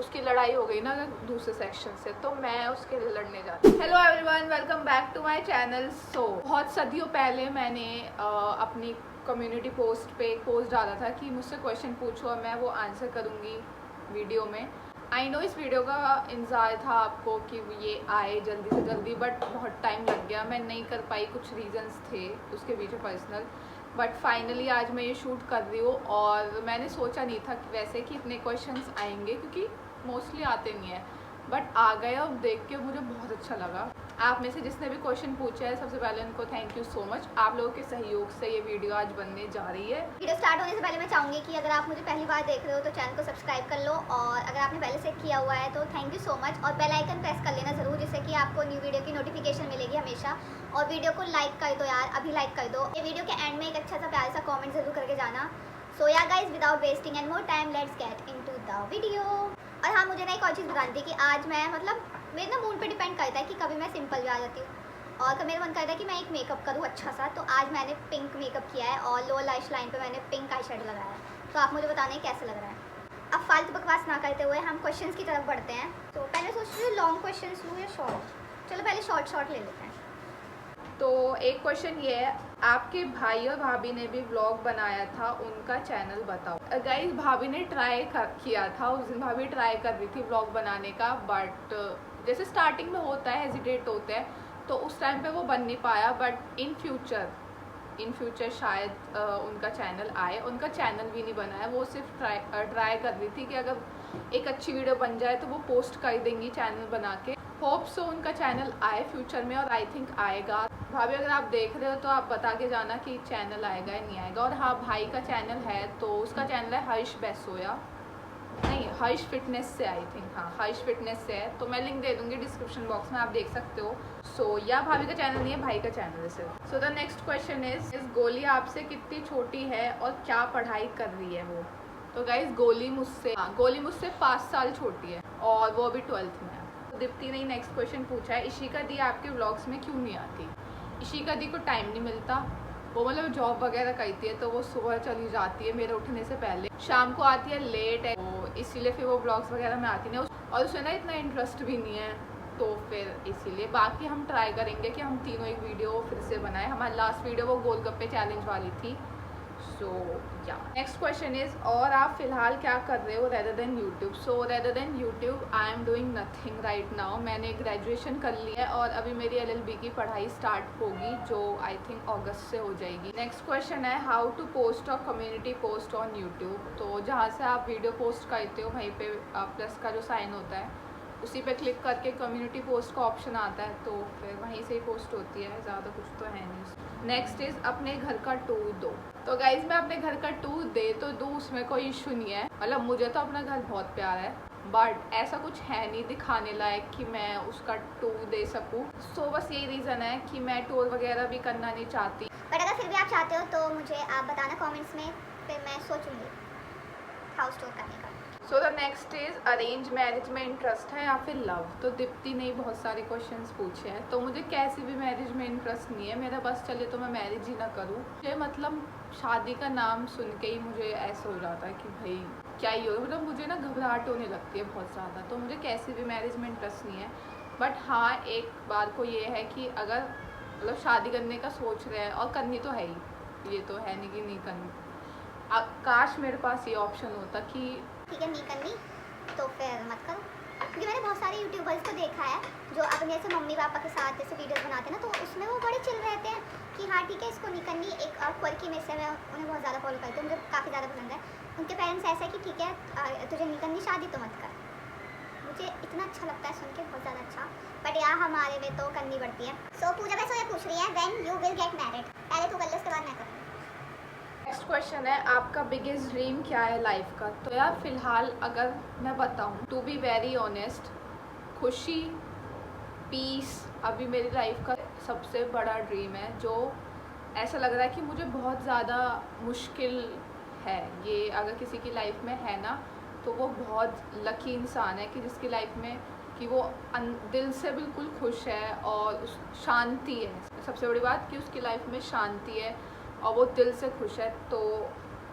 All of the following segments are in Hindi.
उसकी लड़ाई हो गई ना दूसरे सेक्शन से, तो मैं उसके लिए लड़ने जाती हूँ। Hello everyone, welcome back to my channel. So बहुत सदियों पहले मैंने अपनी कम्युनिटी पोस्ट पे एक पोस्ट डाला था कि मुझसे क्वेश्चन पूछो और मैं वो आंसर करूँगी वीडियो में। आई नो इस वीडियो का इंतज़ार था आपको कि ये आए जल्दी से जल्दी, बट बहुत टाइम लग गया, मैं नहीं कर पाई, कुछ रीजंस थे उसके पीछे पर्सनल। बट फाइनली आज मैं ये शूट कर रही हूँ और मैंने सोचा नहीं था कि वैसे कि इतने क्वेश्चंस आएंगे, क्योंकि मोस्टली आते नहीं है, बट आ गए और देख के मुझे बहुत अच्छा लगा। आप में से जिसने भी क्वेश्चन पूछा है, सबसे पहले उनको थैंक यू सो मच। आप लोगों के सहयोग से ये वीडियो आज बनने जा रही है। वीडियो स्टार्ट होने से पहले मैं चाहूँगी कि अगर आप मुझे पहली बार देख रहे हो तो चैनल को सब्सक्राइब कर लो, और अगर आपने पहले से किया हुआ है तो थैंक यू सो मच, और बेल आइकन प्रेस कर लेना ज़रूर, जिससे कि आपको न्यू वीडियो की नोटिफिकेशन मिलेगी हमेशा। और वीडियो को लाइक कर दो यार, अभी लाइक कर दो। ये वीडियो के एंड में एक अच्छा सा प्यारा सा कॉमेंट जरूर करके जाना। सो yeah guys, without wasting and more time, let's get into the video. और हाँ, मुझे ना एक और चीज़ बतानी थी कि आज मैं मेरे ना मूड पे डिपेंड करता है कि कभी मैं सिंपल भी आ जाती हूँ और कभी मेरा मन करता है कि मैं एक मेकअप करूँ अच्छा सा। तो आज मैंने पिंक मेकअप किया है और लोअर लैश लाइन पे मैंने पिंक आई शेडो लगाया है। तो आप मुझे बताने कैसे लग रहा है। अब फालतू बकवास ना करते हुए हम क्वेश्चंस की तरफ बढ़ते हैं। तो पहले सोच रही हूँ लॉन्ग क्वेश्चंस लूँ या शॉर्ट। चलो पहले शॉर्ट ले लेते हैं। तो एक क्वेश्चन ये है, आपके भाई और भाभी ने भी व्लॉग बनाया था, उनका चैनल बताओ। गाइस, भाभी ने किया था, उस दिन भाभी ट्राई कर रही थी व्लॉग बनाने का, बट जैसे स्टार्टिंग में होता है, हेजिटेट होते हैं, तो उस टाइम पे वो बन नहीं पाया। बट इन फ्यूचर शायद उनका चैनल आए। उनका चैनल भी नहीं बना है, वो सिर्फ ट्राई कर रही थी कि अगर एक अच्छी वीडियो बन जाए तो वो पोस्ट कर देंगी चैनल बना के। होप सो उनका चैनल आए फ्यूचर में, और आई थिंक आएगा। भाभी अगर आप देख रहे हो तो आप बता के जाना कि चैनल आएगा या नहीं आएगा। और हाँ, भाई का चैनल है, तो उसका चैनल है हर्ष बेसोया, नहीं हर्ष फिटनेस से, आई थिंक, हाँ हर्ष फिटनेस से है। तो मैं लिंक दे दूंगी डिस्क्रिप्शन बॉक्स में, आप देख सकते हो। सो या भाभी का चैनल नहीं है, भाई का चैनल है सिर्फ। So the next question is गोली आपसे कितनी छोटी है और क्या पढ़ाई कर रही है वो। तो गाइज, गोली मुझसे 5 साल छोटी है और वो अभी 12th में है। तो दीप्ति ने नेक्स्ट क्वेश्चन पूछा है, इशिका दी आपके व्लॉग्स में क्यों नहीं आती। इशिका दी को टाइम नहीं मिलता, वो मतलब जॉब वगैरह करती है, तो वो सुबह चली जाती है मेरे उठने से पहले, शाम को आती है लेट है, तो इसीलिए फिर वो ब्लॉग्स वगैरह में आती नहीं, और उसमें ना इतना इंटरेस्ट भी नहीं है, तो फिर इसीलिए। बाकी हम ट्राई करेंगे कि हम तीनों एक वीडियो फिर से बनाए। हमारी लास्ट वीडियो वो गोलगप्पे चैलेंज वाली थी। सो या नेक्स्ट क्वेश्चन इज, और आप फिलहाल क्या कर रहे हो rather than YouTube. So rather than YouTube I am doing nothing right now. मैंने ग्रेजुएशन कर ली है और अभी मेरी LLB की पढ़ाई स्टार्ट होगी, जो आई थिंक अगस्त से हो जाएगी। नेक्स्ट क्वेश्चन है, हाउ टू पोस्ट और कम्युनिटी पोस्ट ऑन यूट्यूब। तो जहाँ से आप वीडियो पोस्ट करते हो वहीं पे प्लस का जो साइन होता है उसी पे क्लिक करके कम्युनिटी पोस्ट का ऑप्शन आता है, तो फिर वहीं से ही पोस्ट होती है, ज़्यादा कुछ तो है नहीं। नेक्स्ट इज़, अपने घर का टूर दो। तो गाइज, मैं अपने घर का टूर दे तो दूँ, उसमें कोई इशू नहीं है, मतलब मुझे तो अपना घर बहुत प्यारा है, बट ऐसा कुछ है नहीं दिखाने लायक कि मैं उसका टूर दे सकूँ। सो बस यही रीज़न है कि मैं टूर वगैरह भी करना नहीं चाहती। बट अगर फिर भी आप चाहते हो तो मुझे आप बताना कॉमेंट्स में, फिर मैं सोचूंगी हाउस टूर करने का। So the next is, arrange marriage में इंटरेस्ट है या फिर लव। तो दीप्ति ने बहुत सारे क्वेश्चंस पूछे हैं, तो मुझे कैसी भी मैरिज में इंटरेस्ट नहीं है, मेरा बस चले तो मैं मैरिज ही ना करूँ। मुझे मतलब शादी का नाम सुन के ही मुझे ऐसा हो जाता है कि भाई क्या ही हो, मतलब मुझे ना घबराहट होने लगती है बहुत ज़्यादा, तो मुझे कैसी भी मैरिज में इंटरेस्ट नहीं है। बट हाँ, एक बार को ये है कि अगर मतलब शादी करने का सोच रहे हैं, और करनी तो है ही, ये तो है नहीं कि नहीं करनी। काश मेरे पास ये ऑप्शन होता कि ठीक है नहीं करनी तो फिर मत करो, क्योंकि मैंने बहुत सारे यूट्यूबर्स को देखा है जो अपने जैसे मम्मी पापा के साथ जैसे वीडियोस बनाते हैं ना, तो उसमें वो बड़े चिल रहते हैं कि हाँ ठीक है इसको नहीं करनी। एक क्वर्की में से मैं उन्हें बहुत ज़्यादा फॉलो करती हूँ, मुझे काफ़ी ज़्यादा पसंद है। उनके पेरेंट्स ऐसा है कि ठीक है तुझे नहीं करनी शादी तो मत कर। मुझे इतना अच्छा लगता है सुन के, बहुत ज़्यादा अच्छा। बट यार हमारे में तो करनी पड़ती है। सो पूजा वैसे ये पूछ रही है, when you will get married. पहले तू कर ले, उसके बाद मैं करूँ। नेक्स्ट क्वेश्चन है, आपका बिगेस्ट ड्रीम क्या है लाइफ का। तो यार फिलहाल अगर मैं बताऊँ, टू बी वेरी ऑनेस्ट, खुशी, पीस अभी मेरी लाइफ का सबसे बड़ा ड्रीम है, जो ऐसा लग रहा है कि मुझे बहुत ज़्यादा मुश्किल है ये। अगर किसी की लाइफ में है ना, तो वो बहुत लकी इंसान है कि जिसकी लाइफ में कि वो दिल से बिल्कुल खुश है और शांति है। सबसे बड़ी बात कि उसकी लाइफ में शांति है और वो दिल से खुश है, तो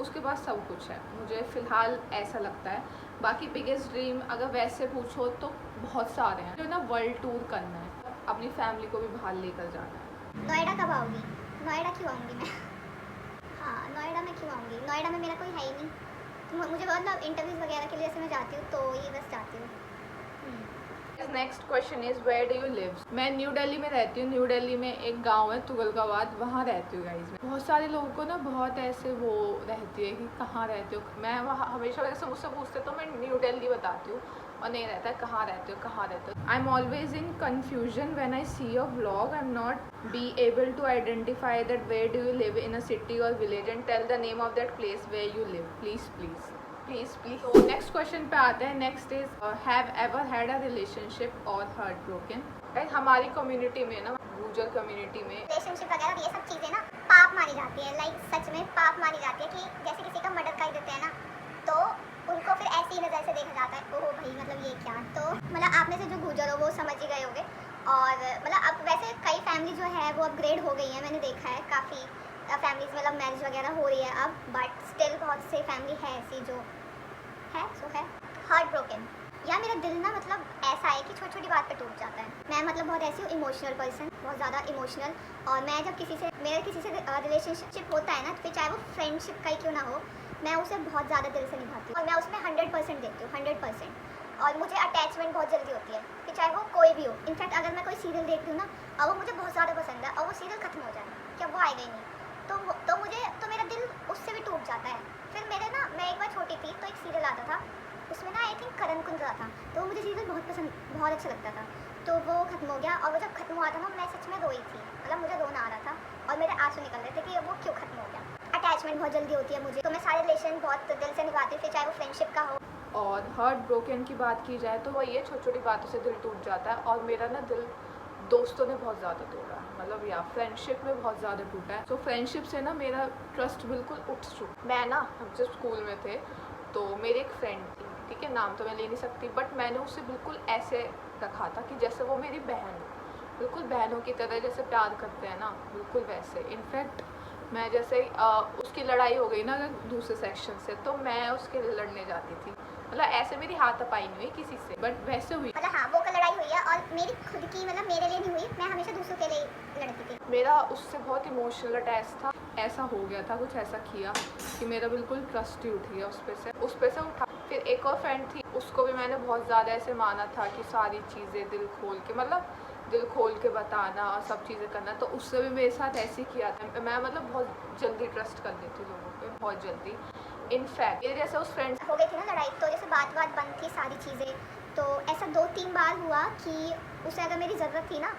उसके पास सब कुछ है। मुझे फ़िलहाल ऐसा लगता है। बाकी बिगेस्ट ड्रीम अगर वैसे पूछो तो बहुत सारे हैं। जो ना वर्ल्ड टूर करना है, अपनी फैमिली को भी बाहर लेकर जाना है। नोएडा कब आओगी? नोएडा क्यों आऊँगी मैं? हाँ, नोएडा में क्यों आऊँगी? नोएडा में मेरा कोई है ही नहीं, तो मुझे मतलब इंटरव्यूज़ वगैरह के लिए जैसे मैं जाती हूँ तो ये बस जाती हूँ। Next question is where do you live? मैं न्यू दिल्ली में रहती हूँ। न्यू दिल्ली में एक गांव है तुगलकाबाद, वहाँ रहती हूँ गाइज। बहुत सारे लोगों को ना बहुत ऐसे वो रहती है कि कहाँ रहते हो। मैं वहाँ हमेशा वैसे मुझसे पूछते तो मैं न्यू दिल्ली बताती हूँ, और नहीं रहता है कहाँ रहते हो कहाँ रहते हो। I am always in confusion when I see your vlog. I am not be able to identify that where do you live in a city और village and tell the name of that place where you live. Please please please please. तो नेक्स्ट क्वेश्चन पे आते हैं। Next is have ever had a relationship और हार्ट ब्रोकन? हमारी कम्युनिटी में ना, गुर्जर कम्युनिटी में रिलेशनशिप वगैरह ये सब चीज़ें ना पाप मानी जाती है, लाइक सच में पाप मानी जाती है कि जैसे किसी का मर्डर कर देते हैं ना तो उनको फिर ऐसी नज़र से देखा जाता है, ओह भाई मतलब ये क्या। तो मतलब आप में से जो गुर्जर हो वो समझ ही गए होंगे। और मतलब अब वैसे कई फैमिली जो है वो अपग्रेड हो गई है, मैंने देखा है काफ़ी फैमिलीज मतलब मैरिज वगैरह हो रही है अब, बट स्टिल बहुत से फैमिली है ऐसी जो है सो है हार्ट ब्रोकन। या मेरा दिल ना मतलब ऐसा है कि छोटी छोटी बात पे टूट जाता है। मैं मतलब बहुत ऐसी हूँ इमोशनल पर्सन, बहुत ज़्यादा इमोशनल। और मैं जब मेरा किसी से रिलेशनशिप होता है ना, फिर चाहे वो फ्रेंडशिप का ही क्यों ना हो, मैं उसे बहुत ज़्यादा दिल से निभाती हूँ और मैं उसमें 100% देती हूँ, 100%। और मुझे अटैचमेंट बहुत जल्दी होती है कि चाहे वो कोई भी हो। इनफैक्ट अगर मैं कोई सीरियल देखती हूँ ना और वो मुझे बहुत ज़्यादा पसंद है और वो सीरियल खत्म हो जाए, क्या वो आएगा ही नहीं, तो मेरा दिल उससे भी टूट जाता है। फिर मैं एक बार छोटी थी तो एक सीरियल आता था, उसमें ना आई थिंक करण कुंद्रा था, तो मुझे सीरियल बहुत अच्छा लगता था। तो वो खत्म हो गया और वो जब खत्म हुआ था ना मैं सच में रोई थी, मतलब मुझे रोना आ रहा था और मेरे आंसू निकल रहे थे कि वो क्यों खत्म हो गया। अटैचमेंट बहुत जल्दी होती है मुझे, तो मैं सारे रिलेशन बहुत दिल से निभाती हूँ, फिर चाहे वो फ्रेंडशिप का हो। और हार्ट ब्रोकन की बात की जाए तो वही है, छोटी छोटी बातों से दिल टूट जाता है। और मेरा ना दिल दोस्तों ने बहुत ज़्यादा तोड़ा है, मतलब या फ्रेंडशिप में बहुत ज़्यादा टूटा है। तो फ्रेंडशिप से ना मेरा ट्रस्ट बिल्कुल उठ चुका। मैं ना, हम जब स्कूल में थे तो मेरी एक फ्रेंड थी, ठीक है, नाम तो मैं ले नहीं सकती, बट मैंने उससे बिल्कुल ऐसे रखा था कि जैसे वो मेरी बहन हो, बिल्कुल बहनों की तरह जैसे प्यार करते हैं ना, बिल्कुल वैसे। इनफैक्ट मैं जैसे उसकी लड़ाई हो गई ना दूसरे सेक्शन से, तो मैं उसके लिए लड़ने जाती थी। मतलब ऐसे मेरी हाथापाई नहीं हुई किसी से, बट वैसे हुई। मतलब हाँ, वो लड़ाई हुई है और मेरी खुद की मतलब मेरे लिए नहीं हुई, मैं हमेशा दूसरों के लिए लड़ती थी। मेरा उससे बहुत इमोशनल अटैच था, ऐसा हो गया था, कुछ ऐसा किया कि मेरा बिल्कुल ट्रस्ट ही उठ गया उस पे से उठा। फिर एक और फ्रेंड थी, उसको भी मैंने बहुत ज़्यादा ऐसे माना था कि सारी चीज़ें दिल खोल के, मतलब दिल खोल के बताना और सब चीज़ें करना, तो उससे भी मेरे साथ ऐसे ही किया था। मैं मतलब बहुत जल्दी ट्रस्ट कर लेती हूँ लोगों पे, बहुत जल्दी। इनफैक्ट ये जैसे उस फ्रेंड हो गई थी ना लड़ाई, तो जैसे बात बंद थी सारी चीज़ें, तो ऐसा 2-3 बार हुआ कि उसे अगर मेरी ज़रूरत थी ना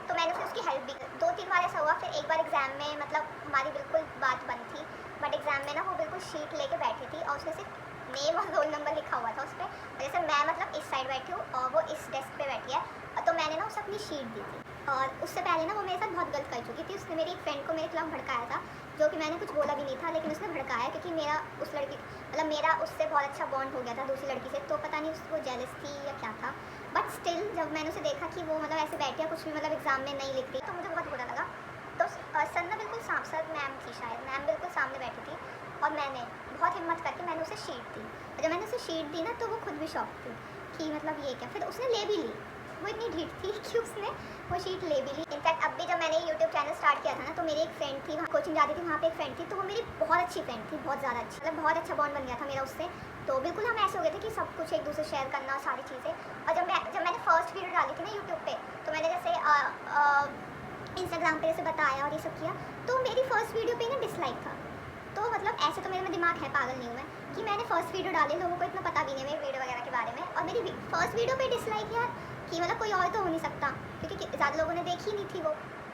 तो मैंने फिर उसकी हेल्प भी की। 2-3 बार ऐसा हुआ। फिर एक बार एग्ज़ाम में मतलब हमारी बिल्कुल बात बंद थी, बट एग्ज़ाम में ना वो बिल्कुल शीट लेके बैठी थी और उसमें सिर्फ नेम और रोल नंबर लिखा हुआ था उस पर। जैसे मैं मतलब इस साइड बैठी हूँ और वो इस डेस्क पे बैठी है, तो मैंने ना उसे अपनी शीट दी थी। और उससे पहले ना वो मेरे साथ बहुत गलत कर चुकी थी। उसने मेरी एक फ्रेंड को मेरे खिलाफ भड़काया था, जो कि मैंने कुछ बोला भी नहीं था, लेकिन उसने भड़काया क्योंकि मेरा उस लड़की मतलब मेरा उससे बहुत अच्छा बॉन्ड हो गया था दूसरी लड़की से, तो पता नहीं उसको जेलस थी या क्या था। बट स्टिल जब मैंने उसे देखा कि वो मतलब ऐसे बैठी है, कुछ भी मतलब एग्ज़ाम में नहीं लिख रही, तो मुझे बहुत बुरा लगा। तो सर ना बिल्कुल सर मैम थी शायद, मैम बिल्कुल सामने बैठी थी और मैंने बहुत हिम्मत करके मैंने उसे शीट दी। और जब मैंने उसे शीट दी ना तो वो खुद भी शॉक थी कि मतलब ये क्या। फिर उसने ले भी ली, वो इतनी ढीठ थी कि उसने वो शीट ले भी ली। इनफैक्ट अब भी जब मैंने यूट्यूब चैनल स्टार्ट किया था ना, तो मेरी एक फ्रेंड थी, वहाँ कोचिंग जाती थी, वहाँ पे एक फ्रेंड थी, तो वो मेरी बहुत अच्छी फ्रेंड थी, बहुत ज़्यादा अच्छी, मतलब बहुत अच्छा बॉन्ड बन गया था मेरा उससे। तो बिल्कुल हम ऐसे हो गए थे कि सब कुछ एक दूसरे शेयर करना, सारी चीज़ें। और जब मैंने फर्स्ट वीडियो डाली थी ना यूट्यूब पे, तो मैंने जैसे इंस्टाग्राम पे जैसे बताया और ये सब किया, तो मेरी फर्स्ट वीडियो पे ना डिसलाइक था। तो मतलब ऐसे तो मेरे में दिमाग है, पागल नहीं हूँ मैं, कि मैंने फर्स्ट वीडियो डाली, लोगों को इतना पता भी नहीं है मेरी वीडियो वगैरह के बारे में, और मेरी फर्स्ट वीडियो पे डिसलाइक यार, कि मतलब कोई और तो हो नहीं सकता क्योंकि ज़्यादा लोगों ने देखी नहीं थी वो।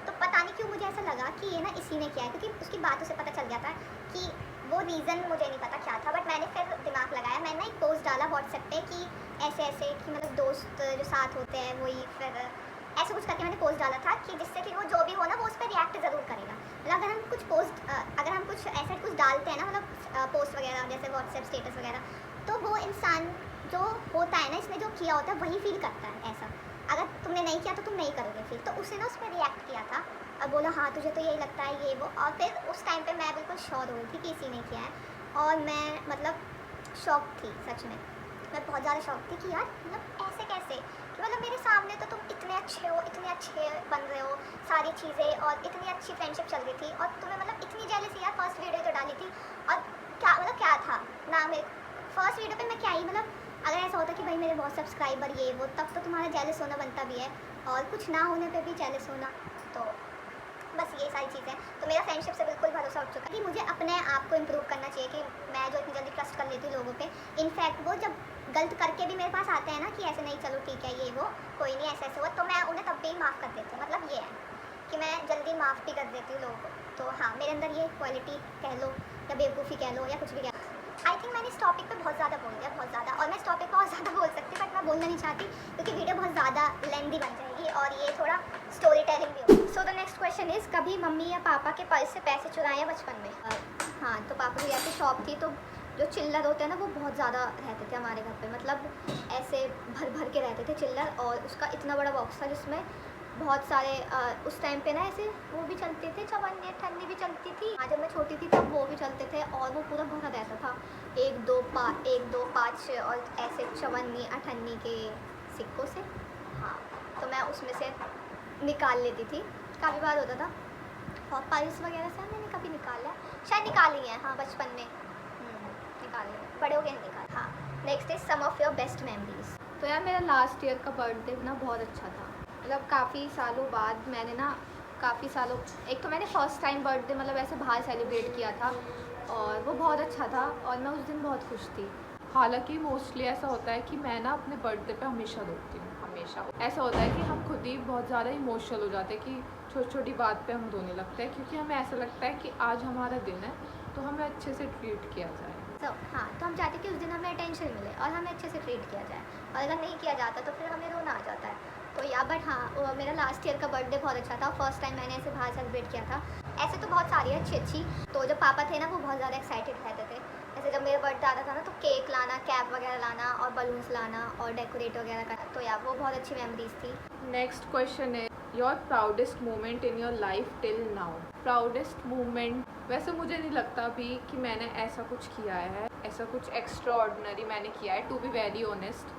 तो पता नहीं क्यों मुझे ऐसा लगा कि ये ना इसी ने किया है, क्योंकि उसकी बातों से पता चल गया था कि वो रीज़न मुझे नहीं पता क्या था। बट मैंने फिर दिमाग लगाया, मैंने एक पोस्ट डाला व्हाट्सएप पे कि ऐसे ऐसे कि मतलब दोस्त जो साथ होते हैं वही, फिर ऐसे कुछ करके मैंने पोस्ट डाला था कि जिससे कि वो जो भी हो ना वो उस पर रिएक्ट ज़रूर करेगा। मतलब अगर हम कुछ ऐसा कुछ डालते हैं ना, मतलब पोस्ट वगैरह जैसे व्हाट्सएप स्टेटस वगैरह, तो वो इंसान जो होता है ना, इसने जो किया होता है वही फील करता है ऐसा। अगर तुमने नहीं किया तो तुम नहीं करोगे फील। तो उसने ना उस पर रिएक्ट किया था और बोला हाँ तुझे तो यही लगता है ये वो। और फिर उस टाइम पे मैं बिल्कुल श्योर हो गई थी कि इसी ने किया है, और मैं मतलब शॉक थी सच में। मैं बहुत ज़्यादा शौक थी कि यार मतलब ऐसे कैसे, कि मतलब मेरे सामने तो तुम इतने अच्छे हो, इतने अच्छे बन रहे हो, सारी चीज़ें और इतनी अच्छी फ्रेंडशिप चल रही थी, और तुम्हें मतलब इतनी जेलसी यार फर्स्ट वीडियो तो डाली थी, और क्या मतलब क्या था ना, मेरे फर्स्ट वीडियो पे मैं क्या ही मतलब, अगर ऐसा होता कि भाई मेरे बहुत सब्सक्राइबर ये वो, तब तो तुम्हारा जेलस होना बनता भी है, और कुछ ना होने पे भी जेलस होना, तो बस ये सारी चीज़ें। तो मेरा फ्रेंडशिप से बिल्कुल भरोसा उठ चुका है कि मुझे अपने आप को इम्प्रूव करना चाहिए, कि मैं जो इतनी जल्दी ट्रस्ट कर लेती हूँ लोगों पे, इनफैक्ट वो जब गलत करके भी मेरे पास आते हैं ना कि ऐसे नहीं चलो ठीक है ये वो कोई नहीं ऐसे ऐसे हुआ, तो मैं उन्हें तब भी माफ़ कर देती हूँ। मतलब ये है कि मैं जल्दी माफ़ भी कर देती हूँ लोगों को। तो हाँ, मेरे अंदर ये क्वालिटी कह लो या बेवकूफ़ी कह लो या कुछ भी कह लो। आई थिंक मैंने इस टॉपिक पे बहुत ज़्यादा बोल दिया, बहुत ज़्यादा, और मैं इस टॉपिक पे और ज़्यादा बोल सकती हूँ, बट मैं बोलना नहीं चाहती क्योंकि वीडियो बहुत ज़्यादा लेंदी बन जाएगी और ये थोड़ा स्टोरी टेलिंग भी होगी। So the next question is, कभी मम्मी या पापा के पर्स से पैसे चुराए बचपन में? हाँ, तो पापा की ऐसी शॉप थी, तो जो चिल्लर होते हैं ना वो बहुत ज़्यादा रहते थे हमारे घर पे, मतलब ऐसे भर भर के रहते थे चिल्लर, और उसका इतना बड़ा बॉक्स था जिसमें बहुत सारे उस टाइम पे ना ऐसे वो भी चलते थे, चवन्नी अठन्नी भी चलती थी। हाँ, जब मैं छोटी थी तब वो भी चलते थे, और वो पूरा भरा रहता था, 1 2 5 और ऐसे चवन्नी अठन्नी के सिक्कों से। हाँ, तो मैं उसमें से निकाल लेती थी, काफ़ी बार होता था, और पर्स वगैरह से मैंने कभी निकाला, शायद निकाली है, हाँ बचपन में निकाली है, बड़े हो गए निकाल। हाँ, next is some of your best memories. तो यार मेरा लास्ट ईयर का बर्थडे ना बहुत अच्छा था, मतलब काफ़ी सालों बाद मैंने ना, काफ़ी सालों, एक तो मैंने फ़र्स्ट टाइम बर्थडे मतलब ऐसे बाहर सेलिब्रेट किया था, और वो बहुत अच्छा था, और मैं उस दिन बहुत खुश थी। हालांकि मोस्टली ऐसा होता है कि मैं ना अपने बर्थडे पे हमेशा रोती हूँ, हमेशा ऐसा होता है कि हम खुद ही बहुत ज़्यादा इमोशनल हो जाते हैं कि छोटी छोटी बात पे हम रोने लगते हैं, क्योंकि हमें ऐसा लगता है कि आज हमारा दिन है तो हमें अच्छे से ट्रीट किया जाए। हाँ, तो हम चाहते हैं कि उस दिन हमें अटेंशन मिले और हमें अच्छे से ट्रीट किया जाए, और अगर नहीं किया जाता तो फिर हमें रोना आ जाता है। तो या बट हाँ, मेरा लास्ट ईयर का बर्थडे बहुत अच्छा था, फर्स्ट टाइम मैंने ऐसे बाहर सेलिब्रेट किया था। ऐसे तो बहुत सारी अच्छी, तो जब पापा थे ना वो बहुत ज़्यादा एक्साइटेड रहते थे, जैसे जब मेरा बर्थडे आता था ना तो केक लाना, कैप वगैरह लाना और बलून्स लाना और डेकोरेट वगैरह करना, तो यार वो बहुत अच्छी मेमोरीज थी। नेक्स्ट क्वेश्चन है, your proudest moment in your life till now. Proudest moment, वैसे मुझे नहीं लगता अभी कि मैंने ऐसा कुछ किया है, ऐसा कुछ एक्स्ट्रा ऑर्डिनरी मैंने किया है, टू बी वेरी ऑनेस्ट।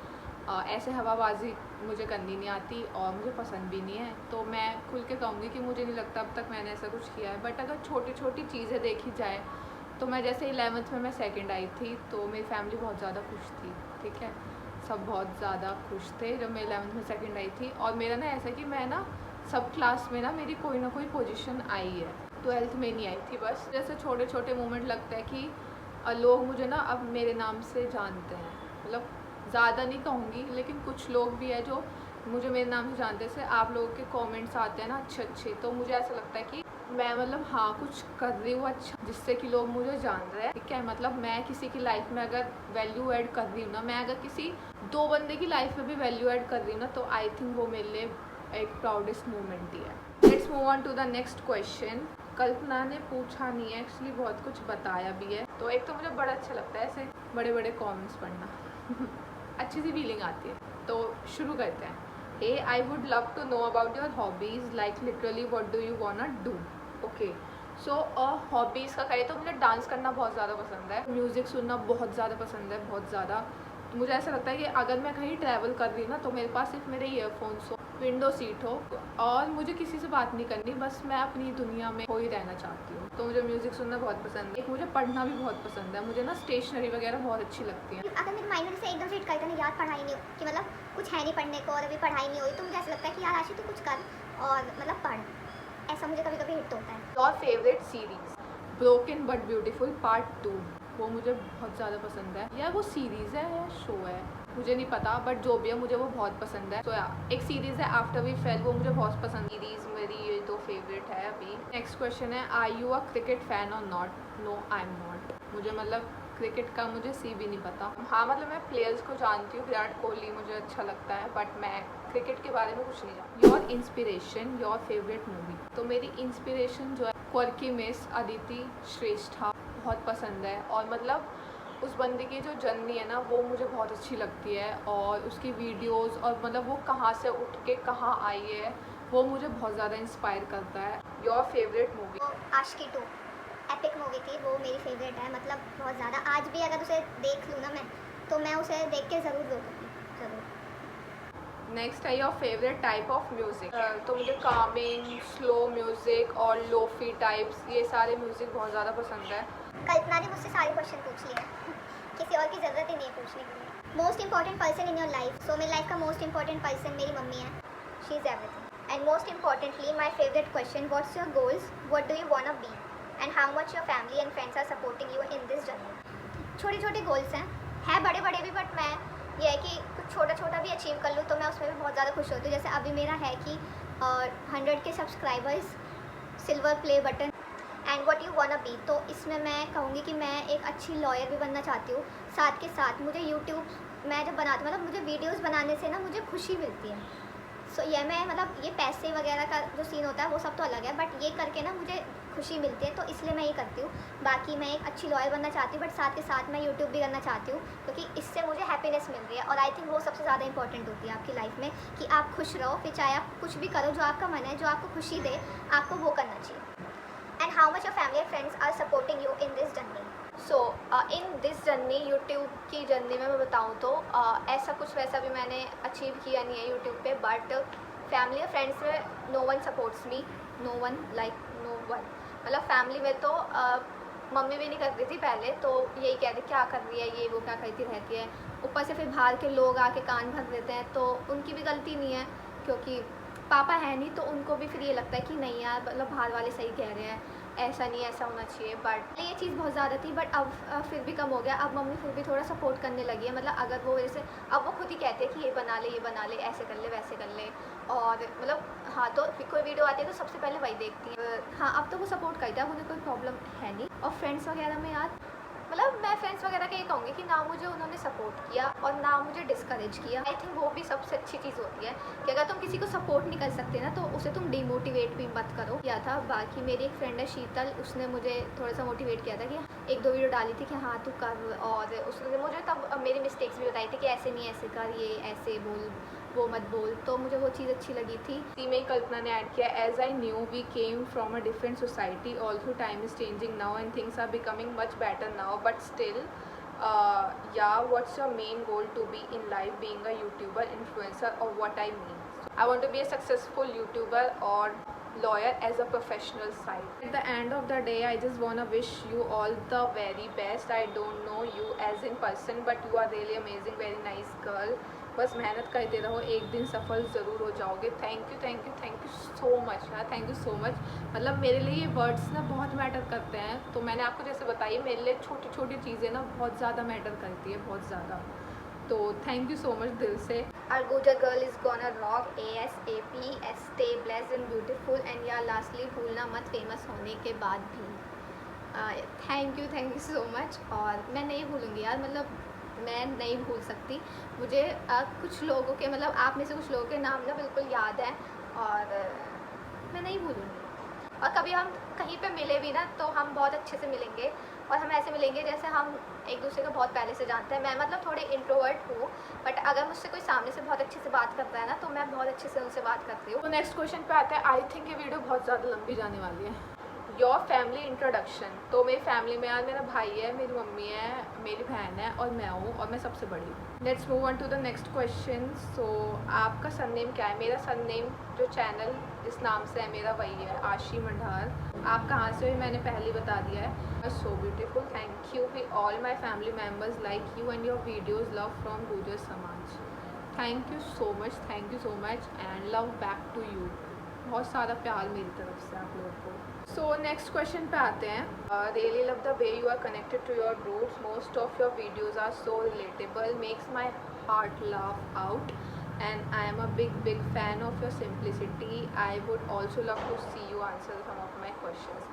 ऐसे हवाबाजी मुझे करनी नहीं आती और मुझे पसंद भी नहीं है, तो मैं खुल के कहूँगी कि मुझे नहीं लगता अब तक मैंने ऐसा कुछ किया है। बट अगर छोटी छोटी चीज़ें देखी जाए तो मैं जैसे 11th में मैं सेकंड आई थी, तो मेरी फैमिली बहुत ज़्यादा खुश थी, ठीक है, सब बहुत ज़्यादा खुश थे जब मैं 11th में सेकंड आई थी। और मेरा ना ऐसा कि मैं ना सब क्लास में ना मेरी कोई ना कोई पोजीशन आई है, 12th में नहीं आई थी। बस जैसे छोटे छोटे मोमेंट लगते हैं कि लोग मुझे ना अब मेरे नाम से जानते हैं, मतलब ज़्यादा नहीं कहूँगी लेकिन कुछ लोग भी है जो मुझे मेरे नाम से जानते हैं। आप लोगों के कमेंट्स आते हैं ना अच्छे अच्छे, तो मुझे ऐसा लगता है कि मैं मतलब हाँ कुछ कर रही हूँ अच्छा, जिससे कि लोग मुझे जान रहे हैं, ठीक है। मतलब मैं किसी की लाइफ में अगर वैल्यू ऐड कर रही हूँ ना, मैं अगर किसी 2 बंदे की लाइफ में भी वैल्यू ऐड कर रही हूँ ना, तो आई थिंक वो मेरे लिए एक प्राउडेस्ट मोमेंट ही है। Let's move on to the next question. Kalpana ने पूछा नहीं है, एक्चुअली बहुत कुछ बताया भी है। तो एक तो मुझे बड़ा अच्छा लगता है ऐसे बड़े बड़े कमेंट्स पढ़ना अच्छी सी फीलिंग आती है। तो शुरू करते हैं। Hey, I would love to know about your hobbies, like literally what do you want do. Okay, so hobbies का कहे तो मुझे डांस करना बहुत ज़्यादा पसंद है, म्यूज़िक सुनना बहुत ज़्यादा पसंद है, बहुत ज़्यादा। तो मुझे ऐसा लगता है कि अगर मैं कहीं ट्रैवल कर रही हूँ ना, तो मेरे पास सिर्फ मेरे ईयरफोन्स हो, विंडो सीट हो, और मुझे किसी से बात नहीं करनी, बस मैं अपनी दुनिया में हो ही रहना चाहती हूँ। तो मुझे म्यूज़िक सुनना बहुत पसंद है। मुझे पढ़ना भी बहुत पसंद है, मुझे ना स्टेशनरी वगैरह बहुत अच्छी लगती है। अगर मेरे माइंड में से एकदम से हिट करता ना यार पढ़ाई नहीं हो, कि मतलब कुछ है नहीं पढ़ने को और अभी पढ़ाई नहीं हुई, तो मुझे ऐसा लगता है कि यार आशी तू कुछ कर और मतलब पढ़, ऐसा मुझे कभी कभी हिट होता है। Your favourite series? Broken but beautiful part 2, वो मुझे बहुत ज़्यादा पसंद है। या वो सीरीज़ है या शो है मुझे नहीं पता, बट जो भी है मुझे वो बहुत पसंद है। तो एक सीरीज़ है आफ्टर वी फेल, वो मुझे बहुत पसंद। सीरीज़ मेरी ये 2 फेवरेट है अभी। नेक्स्ट क्वेश्चन है, are you a cricket fan और not? No, I am not. मुझे मतलब क्रिकेट का मुझे सी भी नहीं पता। हाँ, मतलब मैं प्लेयर्स को जानती हूँ, विराट कोहली मुझे अच्छा लगता है, बट मैं क्रिकेट के बारे में कुछ नहीं जानती। Your inspiration, your favourite movie? तो मेरी इंस्पिरेशन जो है क्वर्की मिस अदिति श्रेष्ठा बहुत पसंद है, और मतलब उस बंदे की जो जर्नी है ना वो मुझे बहुत अच्छी लगती है, और उसकी वीडियोस और मतलब वो कहाँ से उठ के कहाँ आई है वो मुझे बहुत ज़्यादा इंस्पायर करता है। Your favourite movie? Aashiqui 2 epic movie थी, वो मेरी फेवरेट है, मतलब बहुत ज़्यादा। आज भी अगर उसे देख लूँ ना मैं, तो मैं उसे देख के ज़रूर वो करूँगी, ज़रूर। नेक्स्ट है your favourite type of music. तो मुझे कामिंग, स्लो म्यूज़िक और लोफी टाइप्स, ये सारे म्यूज़िक बहुत ज़्यादा पसंद है। कल्पना ने मुझसे सारे क्वेश्चन पूछ लिए किसी और की ज़रूरत ही नहीं है पूछने के लिए। Most important person in your life. So मेरी लाइफ का मोस्ट इंपॉर्टेंट पर्सन मेरी मम्मी है। She is everything. And most importantly my favourite question, what's your goals, what do you want be, and how much your family and friends are supporting you in this journey. छोटे छोटे गोल्स हैं बड़े बड़े भी, बट मैं ये है कि कुछ छोटा छोटा भी अचीव कर लूँ तो मैं उसमें भी बहुत ज़्यादा खुश होती हूँ। जैसे अभी मेरा है कि 100 के subscribers, silver play button and what you want B. तो इसमें मैं कहूँगी कि मैं एक अच्छी लॉयर भी बनना चाहती हूँ। साथ के साथ मुझे यूट्यूब मैं जब बनाती मतलब मुझे वीडियोस बनाने से ना मुझे खुशी मिलती है। सो ये मैं मतलब ये पैसे वगैरह का जो सीन होता है वो सब तो अलग है, बट ये करके ना मुझे खुशी मिलती है, तो इसलिए मैं ये करती हूँ। बाकी मैं एक अच्छी लॉयर बनना चाहती हूँ, बट साथ के साथ मैं यूट्यूब भी करना चाहती हूँ, क्योंकि इससे मुझे हैप्पीनेस मिल रही है। और आई थिंक वो सबसे ज़्यादा इंपॉर्टेंट होती है आपकी लाइफ में, कि आप खुश रहो, फिर चाहे आप कुछ भी करो, जो आपका मन है, जो आपको खुशी दे, आपको वो करना चाहिए। And how much your family and friends are supporting you in this journey. So in this journey, YouTube की जर्नी में मैं बताऊँ तो ऐसा कुछ वैसा भी मैंने अचीव किया नहीं है यूट्यूब पे, बट फैमिली और फ्रेंड्स में नो वन सपोर्ट्स मी, नो वन। मतलब फैमिली में तो मम्मी भी नहीं करती थी पहले, तो यही कहते क्या कर रही है ये वो, क्या करती रहती है। ऊपर से फिर बाहर के लोग आके कान भर देते हैं, तो उनकी भी गलती नहीं है, क्योंकि पापा है नहीं, तो उनको भी फिर ये लगता है कि नहीं यार, मतलब बाहर वाले सही कह रहे हैं, ऐसा नहीं, ऐसा होना चाहिए। बट ये चीज़ बहुत ज़्यादा थी, बट अब फिर भी कम हो गया। अब मम्मी फिर भी थोड़ा सपोर्ट करने लगी है, मतलब अगर वो जैसे अब वो खुद ही कहते हैं कि ये बना ले, ऐसे कर ले, वैसे कर ले। और मतलब हाँ, तो कोई वीडियो आती है तो सबसे पहले वही देखती है। हाँ, अब तो वो सपोर्ट करता है, मुझे कोई प्रॉब्लम है नहीं। और फ्रेंड्स वगैरह में यार, मतलब मैं फ्रेंड्स वगैरह के ये कहूँगी कि ना मुझे उन्होंने सपोर्ट किया और ना मुझे डिस्करेज किया। आई थिंक वो भी सबसे अच्छी चीज़ होती है कि अगर तुम किसी को सपोर्ट नहीं कर सकते ना, तो उसे तुम डिमोटिवेट भी मत करो। किया था। बाकी मेरी एक फ्रेंड है शीतल, उसने मुझे थोड़ा सा मोटिवेट किया था कि 1-2 वीडियो डाली थी कि हाँ तू कर, और उसने मुझे तब मेरी मिस्टेक्स भी बताई थी कि ऐसे नहीं, ऐसे कर, ये ऐसे बोल, वो मत बोल, तो मुझे वो चीज़ अच्छी लगी थी। इसी में कल्पना ने ऐड किया, as I knew we came from a different society, also time is changing now and things are becoming much better now, but still what's your main goal to be in life, being a YouTuber, influencer, or what I mean? I want to be a successful YouTuber or lawyer as a professional side. At the end of the day, I just want to wish you all the very best. I don't know you as in person, but you are really amazing, very nice girl. बस मेहनत करते रहो, एक दिन सफल ज़रूर हो जाओगे। थैंक यू सो मच यार, थैंक यू सो मच। मतलब मेरे लिए ये वर्ड्स ना बहुत मैटर करते हैं, तो मैंने आपको जैसे बताई, मेरे लिए छोटी छोटी चीज़ें ना बहुत ज़्यादा मैटर करती है, बहुत ज़्यादा। तो थैंक यू सो मच दिल से। Arguja girl is gonna rock ASAP, stay blessed and beautiful, and यार लास्टली भूलना मत फेमस होने के बाद भी। Thank you so much. और मैं नहीं भूलूँगी यार, मतलब मैं नहीं भूल सकती। मुझे कुछ लोगों के, मतलब आप में से कुछ लोगों के नाम ना बिल्कुल याद है, और मैं नहीं भूलूँगी। और कभी हम कहीं पे मिले भी ना, तो हम बहुत अच्छे से मिलेंगे, और हम ऐसे मिलेंगे जैसे हम एक दूसरे को बहुत पहले से जानते हैं। मैं मतलब थोड़ी इंट्रोवर्ट हूँ, बट अगर मुझसे कोई सामने से बहुत अच्छे से बात करता है ना, तो मैं बहुत अच्छे से उनसे बात करती हूँ। तो नेक्स्ट क्वेश्चन पे आता है। आई थिंक ये वीडियो बहुत ज़्यादा लंबी जाने वाली है। Your family introduction. तो मेरी फैमिली में यार मेरा भाई है, मेरी मम्मी है, मेरी बहन है, और मैं हूँ, और मैं सबसे बड़ी हूँ। Let's move on to the next question. So आपका सरनेम क्या है? मेरा सरनेम जो चैनल जिस नाम से है मेरा वही है, आशी मंडार। आप कहाँ से हो मैंने पहले ही बता दिया है। So beautiful, thank you. We all my family members like you and your videos, love from Gujar Samaj. Thank you so much and love back to you. बहुत सारा प्यार मेरी तरफ से आप लोगों को। सो नेक्स्ट क्वेश्चन पे आते हैं। Really love the way you are connected to your roots, most of your videos are so relatable, makes my heart laugh out, and I am a big fan of your simplicity. I would also love to see you answer some of my questions.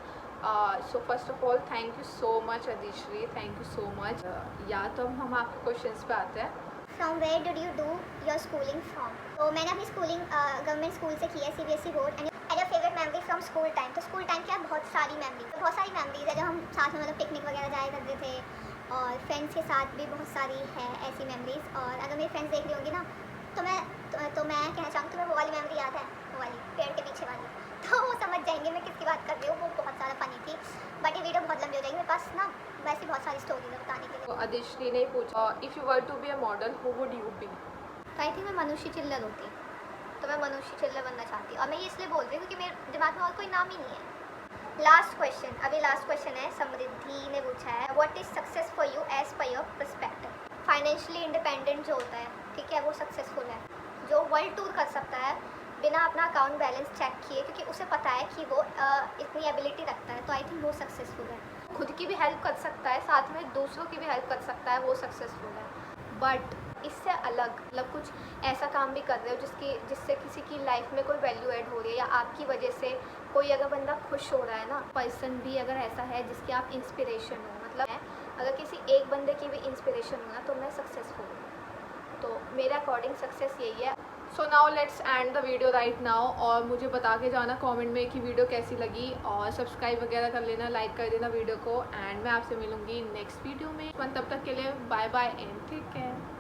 So first of all, thank you so much Adishri, thank you so much. या तो हम आपके क्वेश्चंस पे आते हैं। From where did you do your schooling from? तो मैंने अपनी स्कूलिंग गवर्नमेंट स्कूल से की है, CBSE board. And your favourite memory from school time. तो स्कूल टाइम क्या बहुत सारी मेमोरीज है जब हम साथ में मतलब पिकनिक वगैरह जाया करते थे, और फ्रेंड्स के साथ भी बहुत सारी है ऐसी मेमोरीज। और अगर मेरी फ्रेंड्स देख रही होंगी ना, तो मैं कहना चाहूँगी तुम्हें वो वाली मेमोरी याद है, वो वाली पेड़ के पीछे वाली, तो वो समझ समझ जाएंगे मैं किसकी बात कर रही हूँ, वो बहुत ज़्यादा फनी थी। बट ये वीडियो बहुत लंबी हो जाएगी, मेरे पास ना वैसे बहुत सारी स्टोरीज है बताने के लिए। तो अदिश्री ने पूछा if you were to be a model who would you be. तो आई थिंक मैं मनुष्य चिल्लर होती, तो मैं मनुष्य चिल्लर बनना चाहती, और मैं ये इसलिए बोल रही हूँ क्योंकि मेरे दिमाग में और कोई नाम ही नहीं है। लास्ट क्वेश्चन, अभी लास्ट क्वेश्चन है, समृद्धि ने पूछा है what is success for you as per your perspective. Financially independent जो होता है, ठीक है, वो सक्सेसफुल है। जो वर्ल्ड टूर कर सकता है बिना अपना अकाउंट बैलेंस चेक किए, क्योंकि उसे पता है कि वो इतनी एबिलिटी रखता है, तो आई थिंक वो सक्सेसफुल है। खुद की भी हेल्प कर सकता है, साथ में दूसरों की भी हेल्प कर सकता है, वो सक्सेसफुल है। बट इससे अलग मतलब कुछ ऐसा काम भी कर रहे हो जिससे किसी की लाइफ में कोई वैल्यू ऐड हो रही है, या आपकी वजह से कोई अगर बंदा खुश हो रहा है ना, पर्सन भी अगर ऐसा है जिसकी आप इंस्पिरेशन हो, मतलब अगर किसी एक बंदे की भी इंस्पिरेशन हो ना, तो मैं सक्सेसफुल हूँ। तो मेरे अकॉर्डिंग सक्सेस यही है। So now let's end the video right now, और मुझे बता के जाना कमेंट में कि वीडियो कैसी लगी, और सब्सक्राइब वगैरह कर लेना, लाइक कर देना वीडियो को, एंड मैं आपसे मिलूंगी नेक्स्ट वीडियो में। तब तक के लिए bye bye and take care.